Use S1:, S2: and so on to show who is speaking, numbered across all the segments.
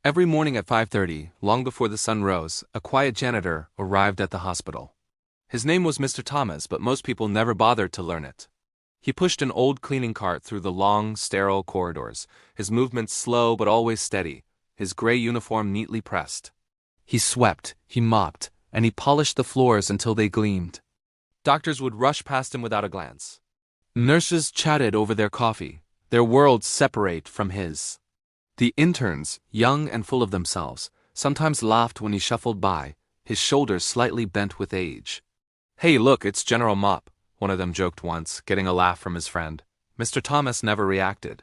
S1: Every morning at 5:30, long before the sun rose, a quiet janitor arrived at the hospital. His name was Mr. Thomas, but most people never bothered to learn it. He pushed an old cleaning cart through the long, sterile corridors, his movements slow but always steady, his gray uniform neatly pressed. He swept, he mopped, and he polished the floors until they gleamed. Doctors would rush past him without a glance. Nurses chatted over their coffee, their worlds separate from his. The interns, young and full of themselves, sometimes laughed when he shuffled by, his shoulders slightly bent with age. "Hey, look, it's General Mop," one of them joked once, getting a laugh from his friend. Mr. Thomas never reacted.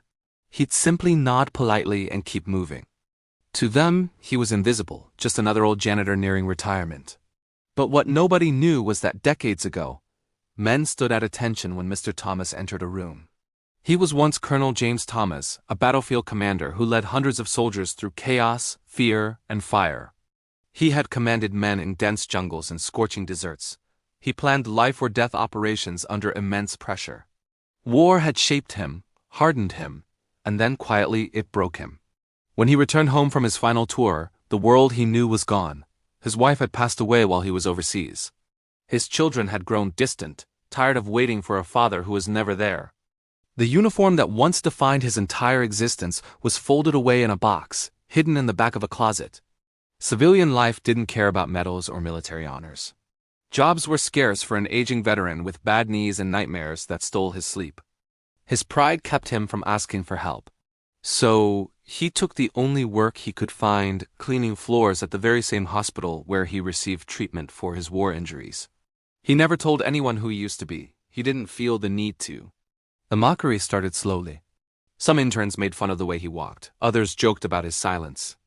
S1: He'd simply nod politely and keep moving. To them, he was invisible, just another old janitor nearing retirement. But what nobody knew was that decades ago, men stood at attention when Mr. Thomas entered a room. He was once Colonel James Thomas, a battlefield commander who led hundreds of soldiers through chaos, fear, and fire. He had commanded men in dense jungles and scorching deserts. He planned life-or-death operations under immense pressure. War had shaped him, hardened him, and then quietly it broke him. When he returned home from his final tour, the world he knew was gone. His wife had passed away while he was overseas. His children had grown distant, tired of waiting for a father who was never there. The uniform that once defined his entire existence was folded away in a box, hidden in the back of a closet. Civilian life didn't care about medals or military honors. Jobs were scarce for an aging veteran with bad knees and nightmares that stole his sleep. His pride kept him from asking for help. So, he took the only work he could find, cleaning floors at the very same hospital where he received treatment for his war injuries. He never told anyone who he used to be. He didn't feel the need to. The mockery started slowly. Some interns made fun of the way he walked. Others joked about his silence.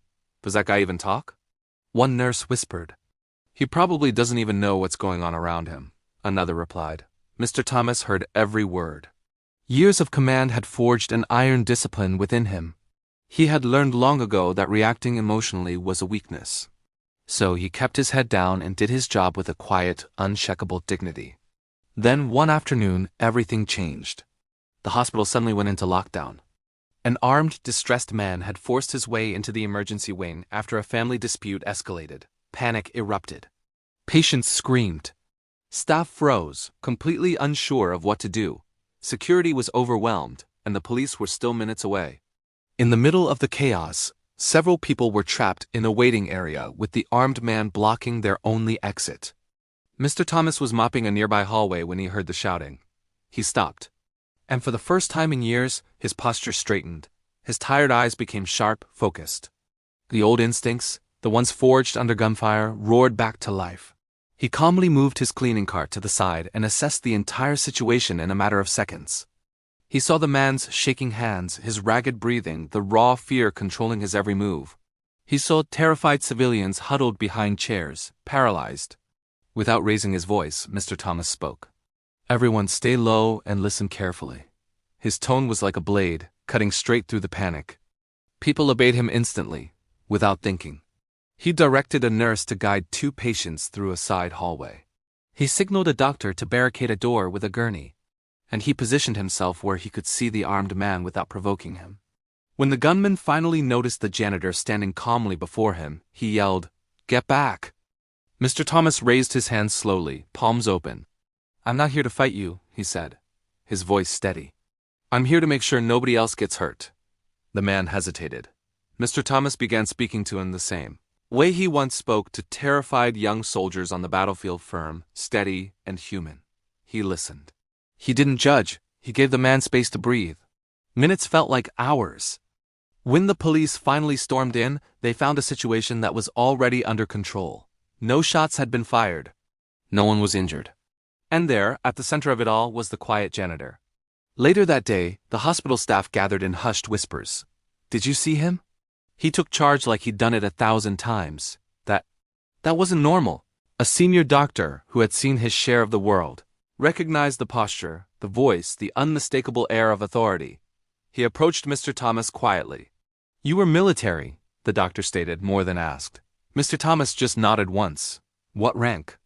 S1: Does that guy even talk? One nurse whispered. He probably doesn't even know what's going on around him, another replied. Mr. Thomas heard every word. Years of command had forged an iron discipline within him. He had learned long ago that reacting emotionally was a weakness. So he kept his head down and did his job with a quiet, unshakable dignity. Then one afternoon, everything changed. The hospital suddenly went into lockdown. An armed, distressed man had forced his way into the emergency wing after a family dispute escalated. Panic erupted. Patients screamed. Staff froze, completely unsure of what to do. Security was overwhelmed, and the police were still minutes away. In the middle of the chaos, several people were trapped in a waiting area with the armed man blocking their only exit. Mr. Thomas was mopping a nearby hallway when he heard the shouting. He stopped. And for the first time in years, his posture straightened. His tired eyes became sharp, focused. The old instincts, the ones forged under gunfire, roared back to life. He calmly moved his cleaning cart to the side and assessed the entire situation in a matter of seconds. He saw the man's shaking hands, his ragged breathing, the raw fear controlling his every move. He saw terrified civilians huddled behind chairs, paralyzed. Without raising his voice, Mr. Thomas spoke. "Everyone stay low and listen carefully." His tone was like a blade, cutting straight through the panic. People obeyed him instantly, without thinking. He directed a nurse to guide two patients through a side hallway. He signaled a doctor to barricade a door with a gurney, and he positioned himself where he could see the armed man without provoking him. When the gunman finally noticed the janitor standing calmly before him, he yelled, "Get back!" Mr. Thomas raised his hands slowly, palms open. "I'm not here to fight you," he said, his voice steady. "I'm here to make sure nobody else gets hurt." The man hesitated. Mr. Thomas began speaking to him the same way he once spoke to terrified young soldiers on the battlefield, firm, steady, and human. He listened. He didn't judge. He gave the man space to breathe. Minutes felt like hours. When the police finally stormed in, they found a situation that was already under control. No shots had been fired. No one was injured. And there, at the center of it all, was the quiet janitor. Later that day, the hospital staff gathered in hushed whispers. "Did you see him? He took charge like he'd done it 1,000 times. That wasn't normal." A senior doctor, who had seen his share of the world, recognized the posture, the voice, the unmistakable air of authority. He approached Mr. Thomas quietly. "You were military," the doctor stated, more than asked. Mr. Thomas just nodded once. "What rank?"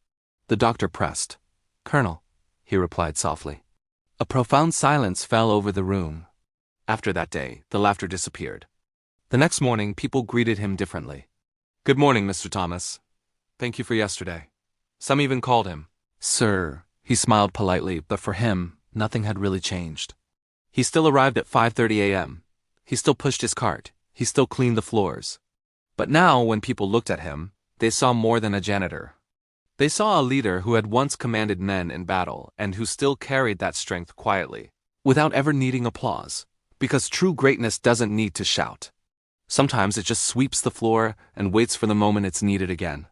S1: The doctor pressed. "Colonel," he replied softly. A profound silence fell over the room. After that day, the laughter disappeared. The next morning, people greeted him differently. "Good morning, Mr. Thomas. Thank you for yesterday." Some even called him Sir. He smiled politely, but for him, nothing had really changed. He still arrived at 5:30 a.m. He still pushed his cart. He still cleaned the floors. But now, when people looked at him, they saw more than a janitor. They saw a leader who had once commanded men in battle and who still carried that strength quietly, without ever needing applause. Because true greatness doesn't need to shout. Sometimes it just sweeps the floor and waits for the moment it's needed again.